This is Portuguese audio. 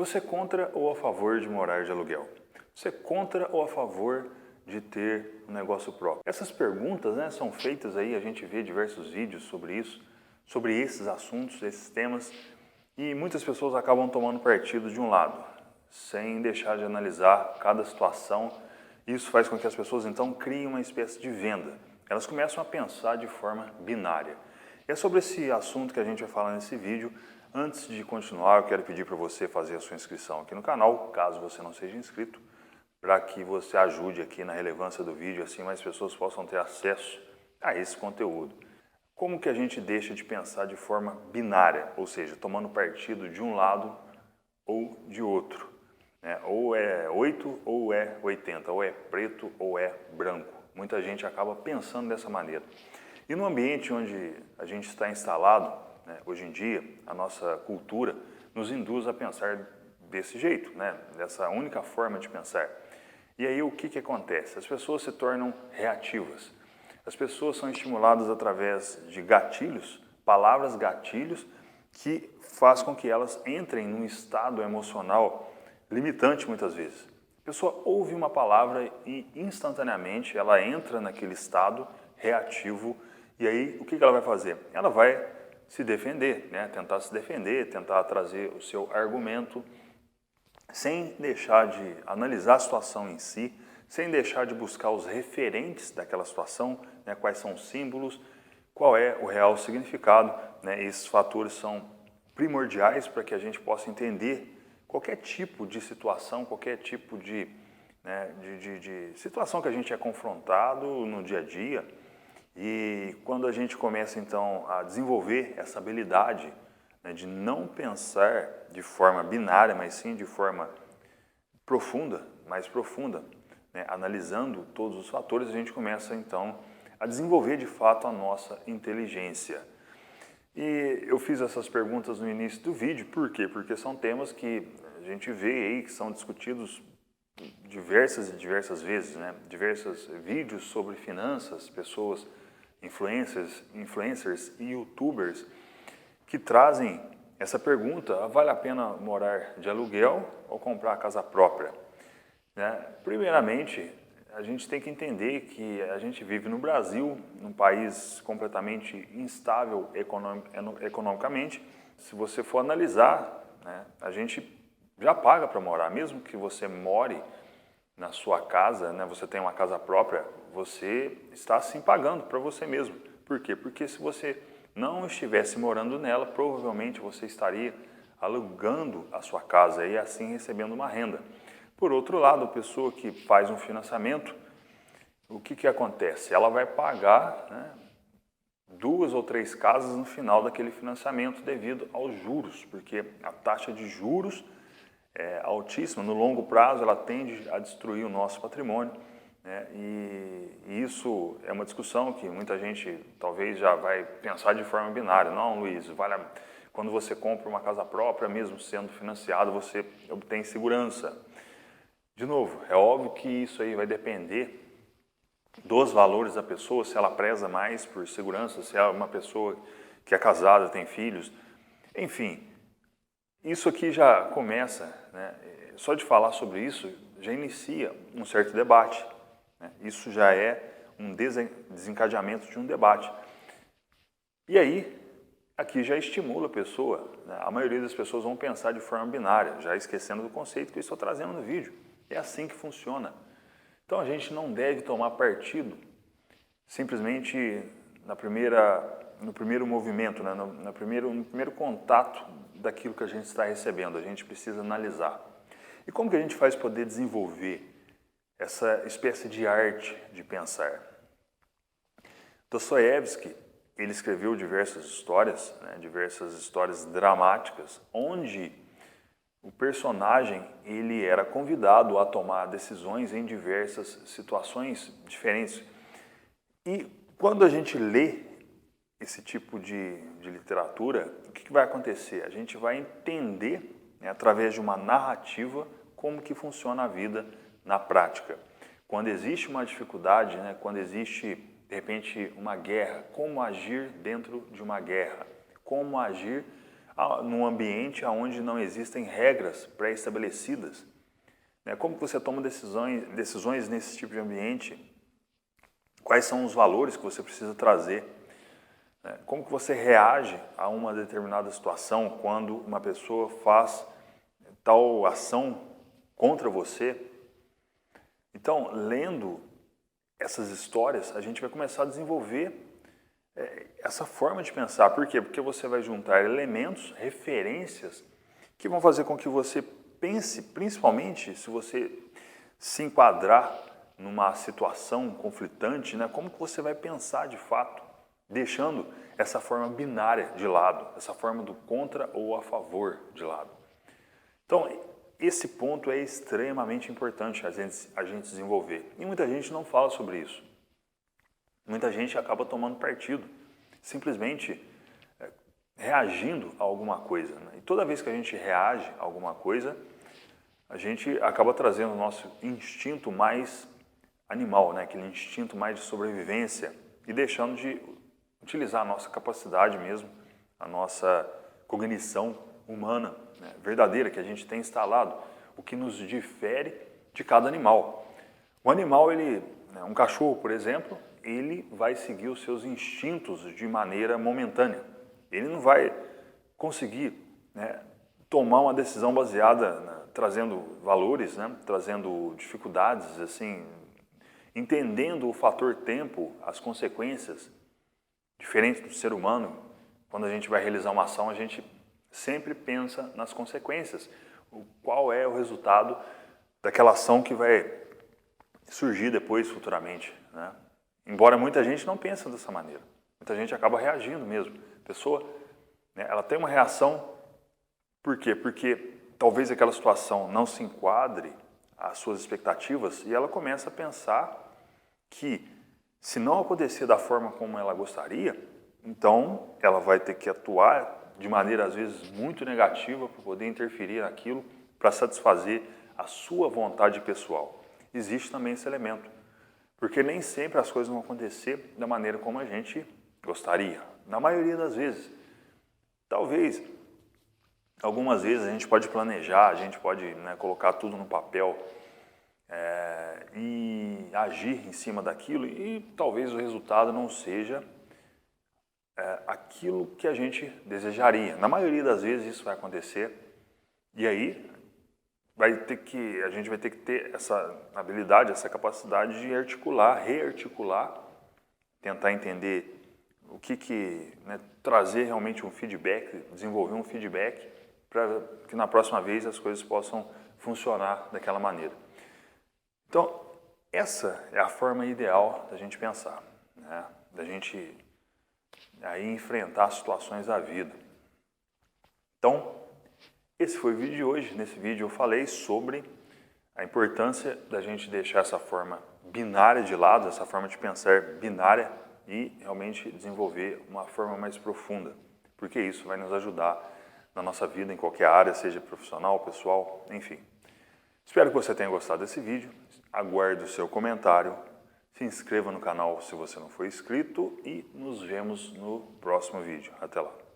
Você é contra ou a favor de morar de aluguel? Você é contra ou a favor de ter um negócio próprio? Essas perguntas, são feitas aí, a gente vê diversos vídeos sobre isso, sobre esses assuntos, esses temas, e muitas pessoas acabam tomando partido de um lado, sem deixar de analisar cada situação. Isso faz com que as pessoas então criem uma espécie de venda. Elas começam a pensar de forma binária. E é sobre esse assunto que a gente vai falar nesse vídeo. Antes de continuar, eu quero pedir para você fazer a sua inscrição aqui no canal, caso você não seja inscrito, para que você ajude aqui na relevância do vídeo, assim mais pessoas possam ter acesso a esse conteúdo. Como que a gente deixa de pensar de forma binária, ou seja, tomando partido de um lado ou de outro, né? Ou é 8 ou é 80, ou é preto ou é branco. Muita gente acaba pensando dessa maneira. E no ambiente onde a gente está instalado, hoje em dia, a nossa cultura nos induz a pensar desse jeito, dessa única forma de pensar. E aí o que acontece? As pessoas se tornam reativas. As pessoas são estimuladas através de gatilhos, palavras gatilhos, que faz com que elas entrem num estado emocional limitante muitas vezes. A pessoa ouve uma palavra e instantaneamente ela entra naquele estado reativo. E aí o que ela vai fazer? Ela vai se defender, tentar se defender, tentar trazer o seu argumento, sem deixar de analisar a situação em si, sem deixar de buscar os referentes daquela situação, quais são os símbolos, qual é o real significado. Esses fatores são primordiais para que a gente possa entender qualquer tipo de situação, qualquer tipo de situação que a gente é confrontado no dia a dia. E quando a gente começa então a desenvolver essa habilidade de não pensar de forma binária, mas sim de forma profunda, mais profunda, analisando todos os fatores, a gente começa então a desenvolver de fato a nossa inteligência. E eu fiz essas perguntas no início do vídeo, por quê? Porque são temas que a gente vê aí que são discutidos diversas e diversas vezes, diversos vídeos sobre finanças, pessoas, influencers e youtubers que trazem essa pergunta: vale a pena morar de aluguel ou comprar a casa própria? Primeiramente, a gente tem que entender que a gente vive no Brasil, num país completamente instável economicamente. Se você for analisar, a gente já paga para morar, mesmo que você more na sua casa, você tem uma casa própria, você está sim pagando para você mesmo. Por quê? Porque se você não estivesse morando nela, provavelmente você estaria alugando a sua casa e assim recebendo uma renda. Por outro lado, a pessoa que faz um financiamento, o que acontece? Ela vai pagar 2 ou 3 casas no final daquele financiamento devido aos juros, porque a taxa de juros é altíssima. No longo prazo, ela tende a destruir o nosso patrimônio. E isso é uma discussão que muita gente talvez já vai pensar de forma binária. Não, Luiz, quando você compra uma casa própria, mesmo sendo financiado, você obtém segurança. De novo, é óbvio que isso aí vai depender dos valores da pessoa, se ela preza mais por segurança, se é uma pessoa que é casada, tem filhos, enfim. Isso aqui já começa, só de falar sobre isso, já inicia um certo debate. Isso já é um desencadeamento de um debate. E aí, aqui já estimula a pessoa, a maioria das pessoas vão pensar de forma binária, já esquecendo do conceito que eu estou trazendo no vídeo. É assim que funciona. Então a gente não deve tomar partido simplesmente no primeiro movimento, no primeiro contato daquilo que a gente está recebendo. A gente precisa analisar. E como que a gente faz para poder desenvolver essa espécie de arte de pensar? Dostoiévski, ele escreveu diversas histórias dramáticas, onde o personagem ele era convidado a tomar decisões em diversas situações diferentes. E quando a gente lê esse tipo de literatura, o que vai acontecer? A gente vai entender, através de uma narrativa, como que funciona a vida na prática. Quando existe uma dificuldade, quando existe, de repente, uma guerra, como agir dentro de uma guerra, como agir num ambiente onde não existem regras pré-estabelecidas? Como que você toma decisões nesse tipo de ambiente? Quais são os valores que você precisa trazer? Como que você reage a uma determinada situação quando uma pessoa faz tal ação contra você? Então, lendo essas histórias, a gente vai começar a desenvolver essa forma de pensar. Por quê? Porque você vai juntar elementos, referências, que vão fazer com que você pense, principalmente se você se enquadrar numa situação conflitante, como que você vai pensar de fato, deixando essa forma binária de lado, essa forma do contra ou a favor de lado. Então, esse ponto é extremamente importante a gente desenvolver. E muita gente não fala sobre isso. Muita gente acaba tomando partido, simplesmente reagindo a alguma coisa. E toda vez que a gente reage a alguma coisa, a gente acaba trazendo o nosso instinto mais animal, aquele instinto mais de sobrevivência, e deixando de utilizar a nossa capacidade mesmo, a nossa cognição humana, verdadeira, que a gente tem instalado, o que nos difere de cada animal. O animal, um cachorro, por exemplo, ele vai seguir os seus instintos de maneira momentânea. Ele não vai conseguir tomar uma decisão baseada, trazendo valores, trazendo dificuldades, assim, entendendo o fator tempo, as consequências, diferente do ser humano. Quando a gente vai realizar uma ação, a gente sempre pensa nas consequências. Qual é o resultado daquela ação que vai surgir depois, futuramente. Embora muita gente não pense dessa maneira. Muita gente acaba reagindo mesmo. A pessoa, ela tem uma reação, por quê? Porque talvez aquela situação não se enquadre às suas expectativas e ela começa a pensar que, se não acontecer da forma como ela gostaria, então ela vai ter que atuar de maneira, às vezes, muito negativa para poder interferir naquilo, para satisfazer a sua vontade pessoal. Existe também esse elemento, porque nem sempre as coisas vão acontecer da maneira como a gente gostaria. Na maioria das vezes. Talvez, algumas vezes a gente pode planejar, a gente pode colocar tudo no papel e agir em cima daquilo, e talvez o resultado não seja aquilo que a gente desejaria. Na maioria das vezes isso vai acontecer, e aí a gente vai ter que ter essa habilidade, essa capacidade de articular, rearticular, tentar entender o que trazer realmente um feedback, desenvolver um feedback para que na próxima vez as coisas possam funcionar daquela maneira. Então, essa é a forma ideal da gente pensar, da gente aí enfrentar situações da vida. Então, esse foi o vídeo de hoje. Nesse vídeo eu falei sobre a importância da gente deixar essa forma binária de lado, essa forma de pensar binária, e realmente desenvolver uma forma mais profunda, porque isso vai nos ajudar na nossa vida, em qualquer área, seja profissional, pessoal, enfim. Espero que você tenha gostado desse vídeo, aguardo o seu comentário, se inscreva no canal se você não for inscrito e nos vemos no próximo vídeo. Até lá!